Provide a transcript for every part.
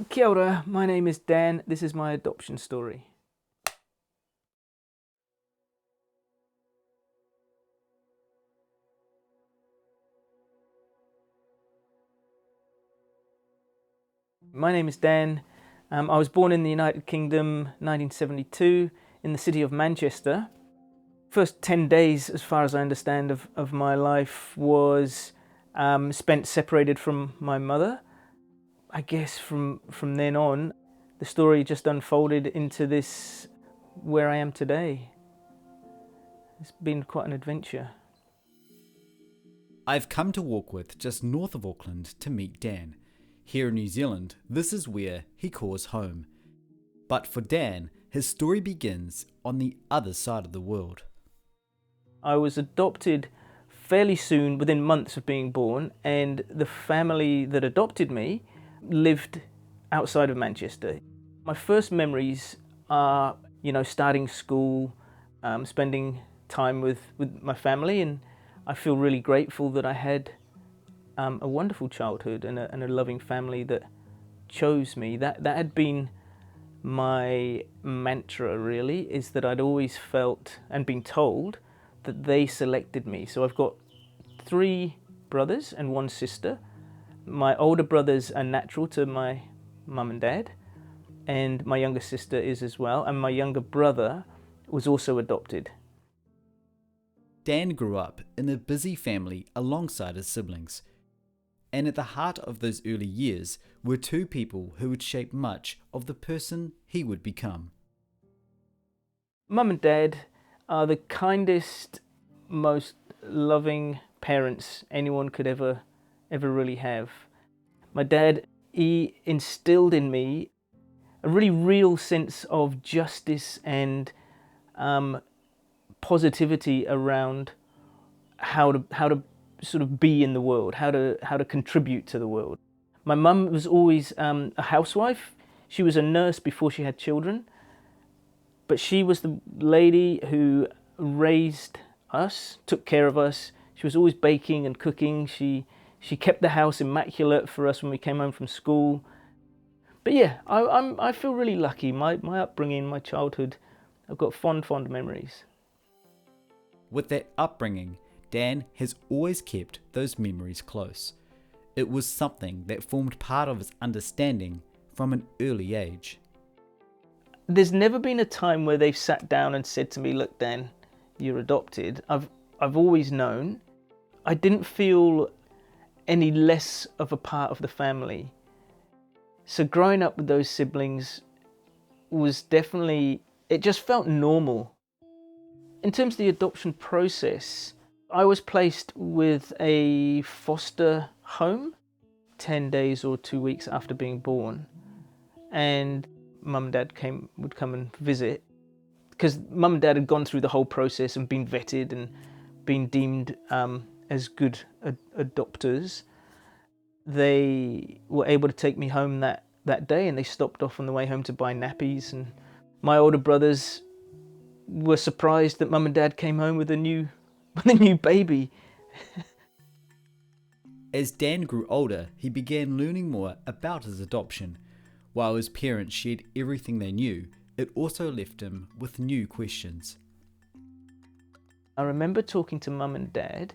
Kia ora, my name is Dan. This is my adoption story. My name is Dan. I was born in the United Kingdom 1972 in the city of Manchester. First 10 days, as far as I understand, of my life was spent separated from my mother. I guess from then on, the story just unfolded into this where I am today. It's been quite an adventure. I've come to Warkworth, just north of Auckland, to meet Dan. Here in New Zealand, this is where he calls home. But for Dan, his story begins on the other side of the world. I was adopted fairly soon, within months of being born, and the family that adopted me lived outside of Manchester. My first memories are, starting school, spending time with my family, and I feel really grateful that I had a wonderful childhood and a loving family that chose me. That had been my mantra, really, is that I'd always felt and been told that they selected me. So I've got 3 brothers and 1 sister. My older brothers are natural to my mum and dad, and my younger sister is as well, and my younger brother was also adopted. Dan grew up in a busy family alongside his siblings. And at the heart of those early years were 2 people who would shape much of the person he would become. Mum and dad are the kindest, most loving parents anyone could ever really have. My dad, he instilled in me a really real sense of justice and positivity around how to sort of be in the world, how to contribute to the world. My mum was always a housewife. She was a nurse before she had children, but she was the lady who raised us, took care of us. She was always baking and cooking. She kept the house immaculate for us when we came home from school. But yeah, I feel really lucky. My upbringing, my childhood, I've got fond memories. With that upbringing, Dan has always kept those memories close. It was something that formed part of his understanding from an early age. There's never been a time where they've sat down and said to me, "Look, Dan, you're adopted." I've always known. I didn't feel any less of a part of the family. So growing up with those siblings was definitely, it just felt normal. In terms of the adoption process, I was placed with a foster home 10 days or 2 weeks after being born, and mum and dad would come and visit, because mum and dad had gone through the whole process and been vetted and been deemed as good adopters. They were able to take me home that day, and they stopped off on the way home to buy nappies, and my older brothers were surprised that mum and dad came home with a new baby. As Dan grew older, he began learning more about his adoption. While his parents shared everything they knew, it also left him with new questions. I remember talking to mum and dad,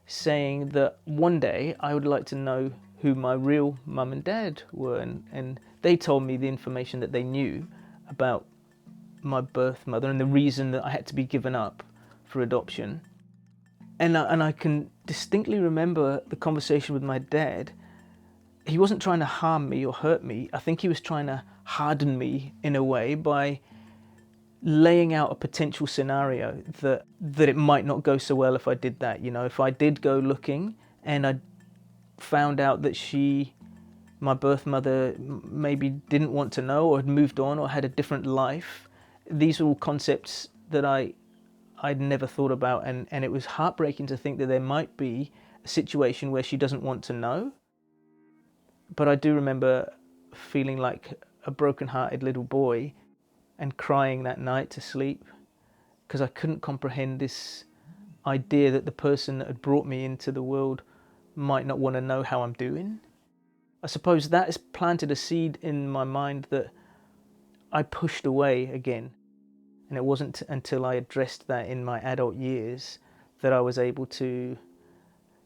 saying that one day I would like to know who my real mum and dad were, and they told me the information that they knew about my birth mother and the reason that I had to be given up for adoption. And I can distinctly remember the conversation with my dad. He wasn't trying to harm me or hurt me. I think he was trying to harden me in a way by laying out a potential scenario that it might not go so well if I did that. If I did go looking and I found out that my birth mother, maybe didn't want to know or had moved on or had a different life. These are all concepts that I'd never thought about, and it was heartbreaking to think that there might be a situation where she doesn't want to know. But I do remember feeling like a broken-hearted little boy and crying that night to sleep, because I couldn't comprehend this idea that the person that had brought me into the world might not want to know how I'm doing. I suppose that has planted a seed in my mind that I pushed away again. And it wasn't until I addressed that in my adult years that I was able to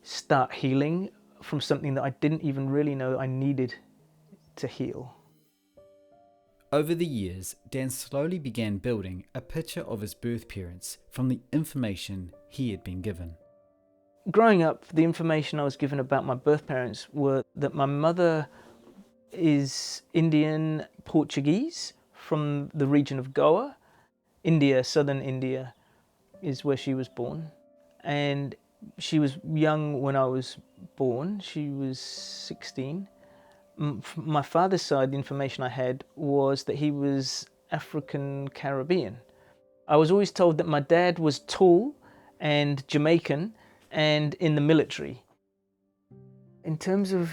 start healing from something that I didn't even really know I needed to heal. Over the years, Dan slowly began building a picture of his birth parents from the information he had been given. Growing up, the information I was given about my birth parents were that my mother is Indian Portuguese from the region of Goa. India, southern India, is where she was born. And she was young when I was born. She was 16. From my father's side, the information I had was that he was African Caribbean. I was always told that my dad was tall and Jamaican and in the military. In terms of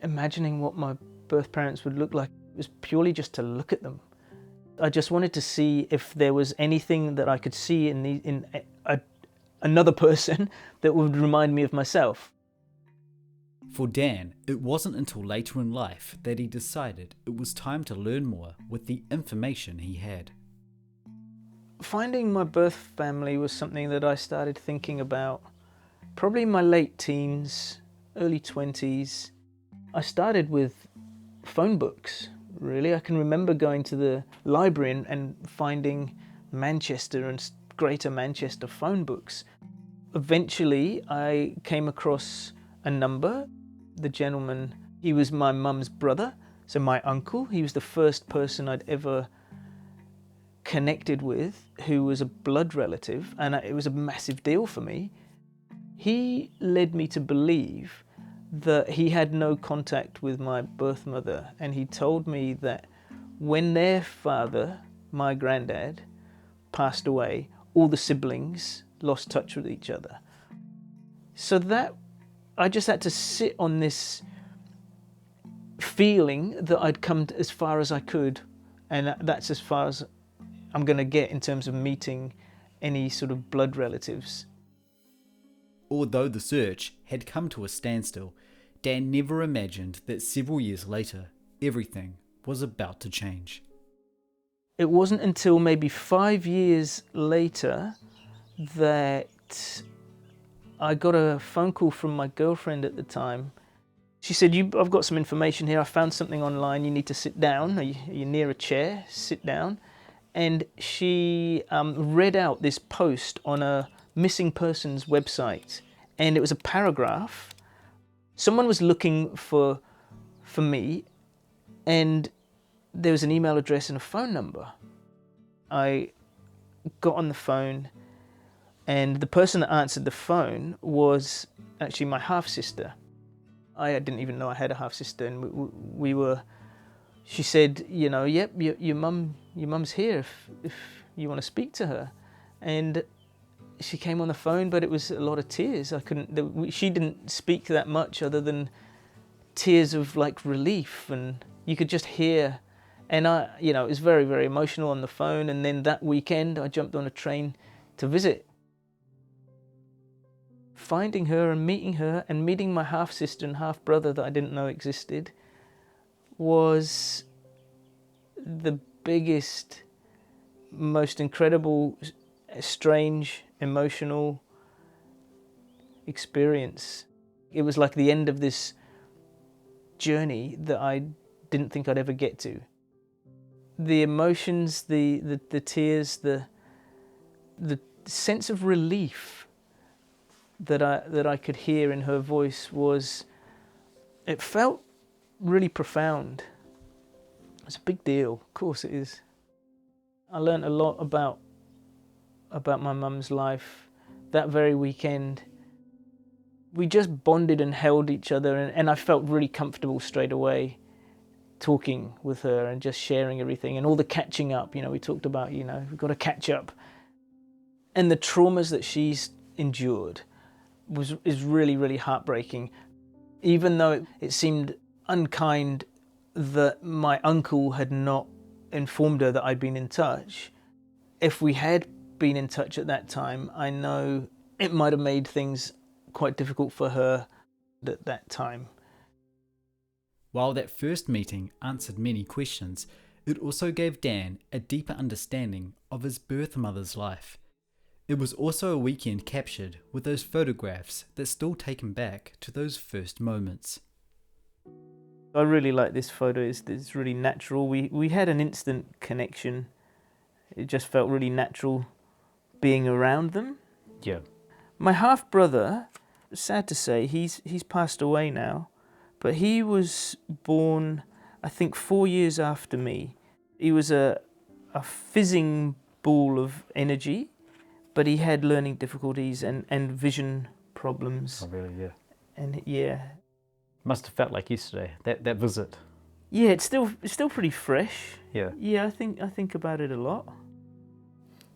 imagining what my birth parents would look like, it was purely just to look at them. I just wanted to see if there was anything that I could see in another person that would remind me of myself. For Dan, it wasn't until later in life that he decided it was time to learn more with the information he had. Finding my birth family was something that I started thinking about probably in my late teens, early 20s. I started with phone books, really. I can remember going to the library and finding Manchester and Greater Manchester phone books. Eventually, I came across a number. The gentleman, he was my mum's brother, so my uncle. He was the first person I'd ever connected with who was a blood relative, and it was a massive deal for me. He led me to believe that he had no contact with my birth mother, and he told me that when their father, my granddad, passed away, all the siblings lost touch with each other. So that I just had to sit on this feeling that I'd come as far as I could, and that's as far as I'm going to get in terms of meeting any sort of blood relatives. Although the search had come to a standstill, Dan never imagined that several years later, everything was about to change. It wasn't until maybe 5 years later that I got a phone call from my girlfriend at the time. She said, I've got some information here. I found something online. You need to sit down. Are you near a chair? Sit down. And she read out this post on a missing persons website. And it was a paragraph. Someone was looking for me, and there was an email address and a phone number. I got on the phone, and the person that answered the phone was actually my half-sister. I didn't even know I had a half-sister, and we were. She said, yep, your mum's here if you want to speak to her, and she came on the phone, but it was a lot of tears. She didn't speak that much other than tears of like relief, and you could just hear. And it was very, very emotional on the phone. And then that weekend, I jumped on a train to visit. Finding her and meeting my half-sister and half-brother that I didn't know existed was the biggest, most incredible, strange, emotional experience. It was like the end of this journey that I didn't think I'd ever get to. The emotions, the tears, the sense of relief that I could hear in her voice it felt really profound. It's a big deal, of course it is. I learned a lot about my mum's life that very weekend. We just bonded and held each other, and I felt really comfortable straight away talking with her and just sharing everything and all the catching up. We talked about, we've got to catch up. And the traumas that she's endured is really, really heartbreaking. Even though it seemed unkind that my uncle had not informed her that I'd been in touch, if we had been in touch at that time, I know it might have made things quite difficult for her at that time. While that first meeting answered many questions, it also gave Dan a deeper understanding of his birth mother's life. It was also a weekend captured with those photographs that still take him back to those first moments. I really like this photo. It's really natural. We had an instant connection. It just felt really natural being around them. Yeah. My half brother, sad to say, he's passed away now, but he was born, I think, 4 years after me. He was a fizzing ball of energy, but he had learning difficulties and vision problems. Oh, really? Yeah. And yeah, Must have felt like yesterday, that visit. yeah, it's still pretty fresh. Yeah. Yeah, I think about it a lot.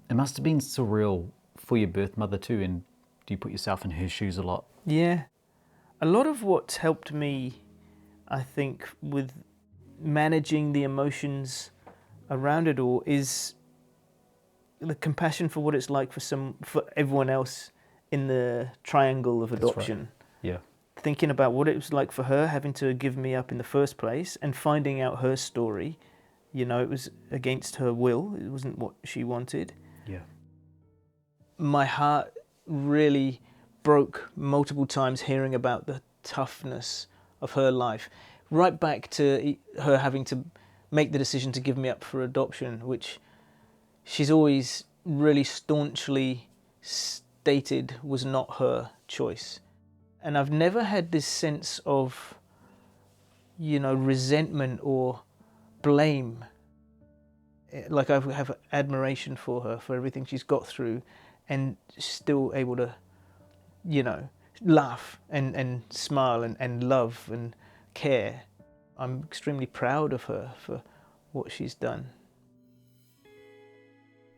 It must have been surreal for your birth mother too, and do you put yourself in her shoes a lot? Yeah, a lot of what's helped me, I think, with managing the emotions around it all is the compassion for what it's like for everyone else in the triangle of adoption. Yeah. Thinking about what it was like for her having to give me up in the first place and finding out her story. You know, it was against her will. It wasn't what she wanted. Yeah. My heart really broke multiple times hearing about the toughness of her life, right back to her having to make the decision to give me up for adoption, which she's always really staunchly stated was not her choice. And I've never had this sense of, resentment or blame. Like I have admiration for her, for everything she's got through, and still able to, laugh and smile and love and care. I'm extremely proud of her for what she's done.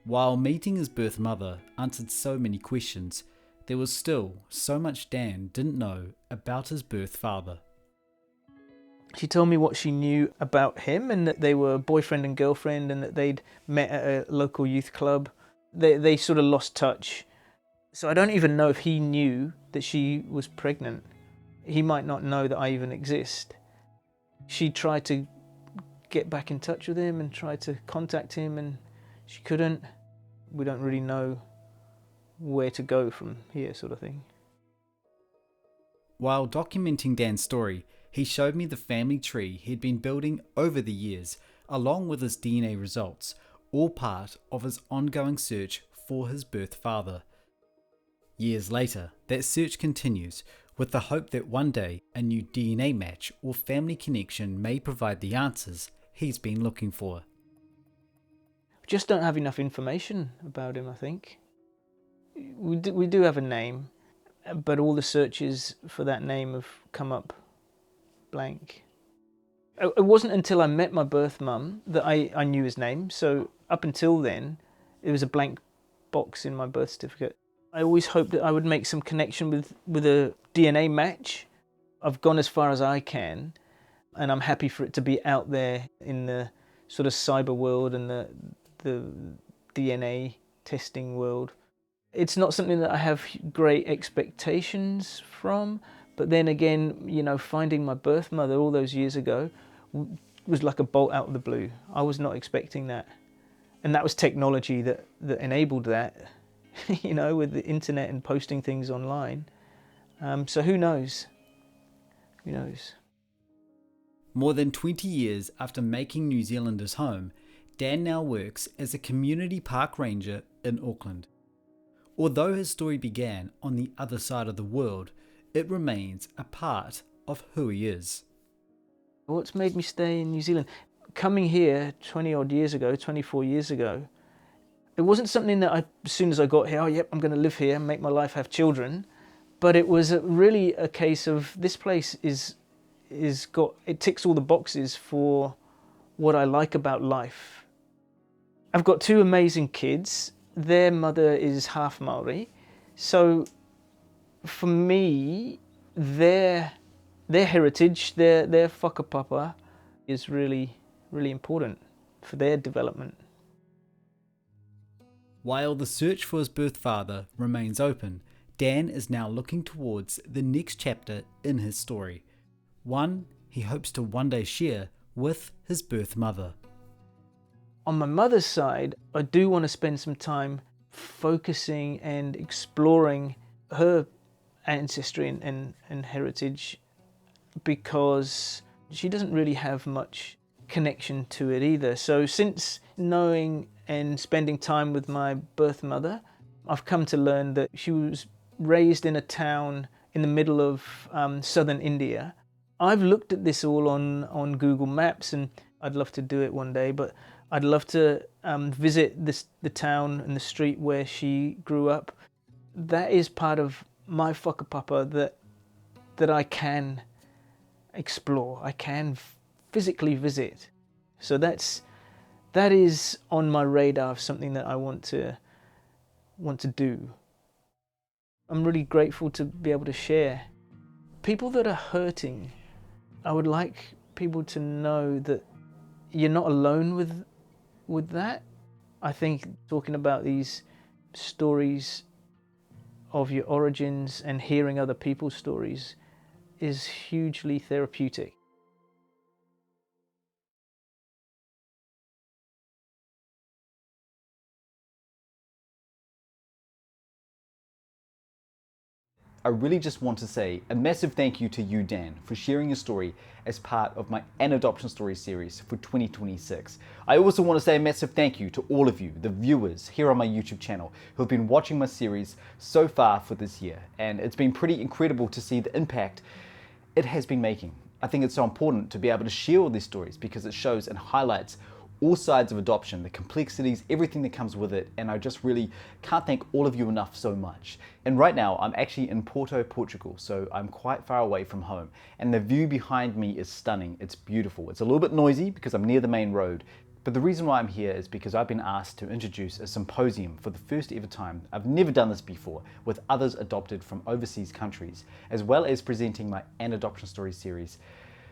While meeting his birth mother answered so many questions, there was still so much Dan didn't know about his birth father. She told me what she knew about him, and that they were boyfriend and girlfriend, and that they'd met at a local youth club. They sort of lost touch. So I don't even know if he knew that she was pregnant. He might not know that I even exist. She tried to get back in touch with him and tried to contact him, and she couldn't. We don't really know where to go from here, sort of thing. While documenting Dan's story, he showed me the family tree he'd been building over the years, along with his DNA results, all part of his ongoing search for his birth father. Years later, that search continues, with the hope that one day a new DNA match or family connection may provide the answers he's been looking for. We just don't have enough information about him, I think. We do have a name, but all the searches for that name have come up blank. It wasn't until I met my birth mum that I knew his name, so up until then, it was a blank box in my birth certificate. I always hoped that I would make some connection with a DNA match. I've gone as far as I can, and I'm happy for it to be out there in the sort of cyber world and the DNA testing world. It's not something that I have great expectations from, but then again, finding my birth mother all those years ago was like a bolt out of the blue. I was not expecting that. And that was technology that enabled that, with the internet and posting things online. So who knows? Who knows? More than 20 years after making New Zealand his home, Dan now works as a community park ranger in Auckland. Although his story began on the other side of the world, it remains a part of who he is. What's made me stay in New Zealand? Coming here 24 years ago, it wasn't something that as soon as I got here, I'm going to live here and make my life, have children. But it was really a case of this place it ticks all the boxes for what I like about life. I've got 2 amazing kids. Their mother is half Maori. So for me, their heritage, their whakapapa is really, really important for their development. While the search for his birth father remains open, Dan is now looking towards the next chapter in his story, one he hopes to one day share with his birth mother. On my mother's side, I do want to spend some time focusing and exploring her ancestry and heritage, because she doesn't really have much connection to it either. So since knowing and spending time with my birth mother, I've come to learn that she was raised in a town in the middle of southern India. I've looked at this all on Google Maps, and I'd love to do it one day, but I'd love to visit the town and the street where she grew up. That is part of my whakapapa that I can explore, I can physically visit. So that is on my radar of something that I want to do. I'm really grateful to be able to share. People that are hurting, I would like people to know that you're not alone with that. I think talking about these stories of your origins and hearing other people's stories is hugely therapeutic. I really just want to say a massive thank you to you, Dan, for sharing your story as part of my An Adoption Story series for 2026. I also want to say a massive thank you to all of you, the viewers here on my YouTube channel, who have been watching my series so far for this year. And it's been pretty incredible to see the impact it has been making. I think it's so important to be able to share all these stories because it shows and highlights all sides of adoption, the complexities, everything that comes with it, and I just really can't thank all of you enough so much. And right now, I'm actually in Porto, Portugal, so I'm quite far away from home, and the view behind me is stunning. It's beautiful. It's a little bit noisy because I'm near the main road, but the reason why I'm here is because I've been asked to introduce a symposium for the first ever time. I've never done this before, with others adopted from overseas countries, as well as presenting my An Adoption Story series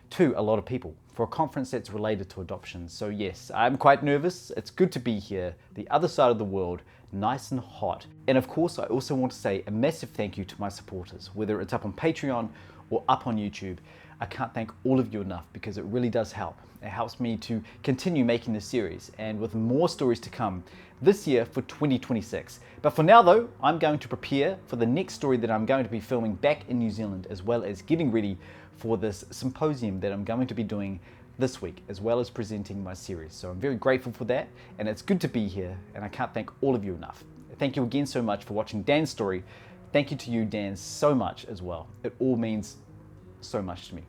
to a lot of people for a conference that's related to adoption. So yes, I'm quite nervous. It's good to be here, the other side of the world, nice and hot. And of course, I also want to say a massive thank you to my supporters, whether it's up on Patreon or up on YouTube. I can't thank all of you enough because it really does help. It helps me to continue making this series, and with more stories to come this year for 2026. But for now though, I'm going to prepare for the next story that I'm going to be filming back in New Zealand, as well as getting ready for this symposium that I'm going to be doing this week, as well as presenting my series. So I'm very grateful for that, and it's good to be here, and I can't thank all of you enough. Thank you again so much for watching Dan's story. Thank you to you, Dan, so much as well. It all means so much to me.